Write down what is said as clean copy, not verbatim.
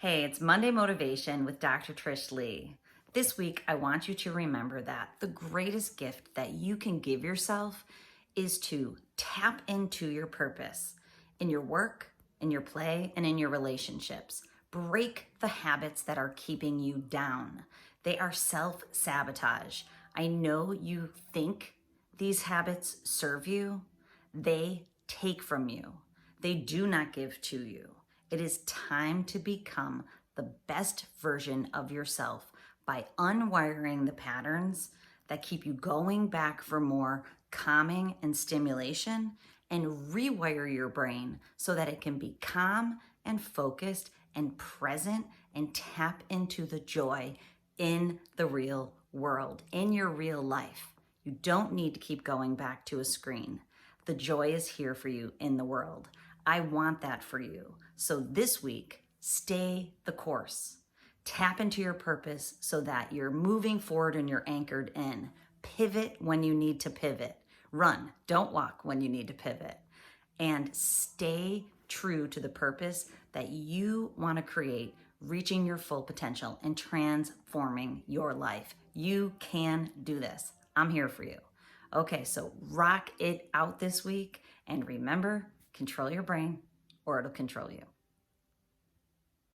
Hey, it's Monday Motivation with Dr. Trish Leigh. This week, I want you to remember that the greatest gift that you can give yourself is to tap into your purpose in your work, in your play, and in your relationships. Break the habits that are keeping you down. They are self-sabotage. I know you think these habits serve you. They take from you. They do not give to you. It is time to become the best version of yourself by unwiring the patterns that keep you going back for more calming and stimulation, and rewire your brain so that it can be calm and focused and present and tap into the joy in the real world, in your real life. You don't need to keep going back to a screen. The joy is here for you in the world. I want that for you. So this week, stay the course. Tap into your purpose so that you're moving forward and you're anchored in. Pivot when you need to pivot. Run, don't walk when you need to pivot. And stay true to the purpose that you want to create, reaching your full potential and transforming your life. You can do this. I'm here for you. Okay, so rock it out this week. And remember, control your brain or it'll control you.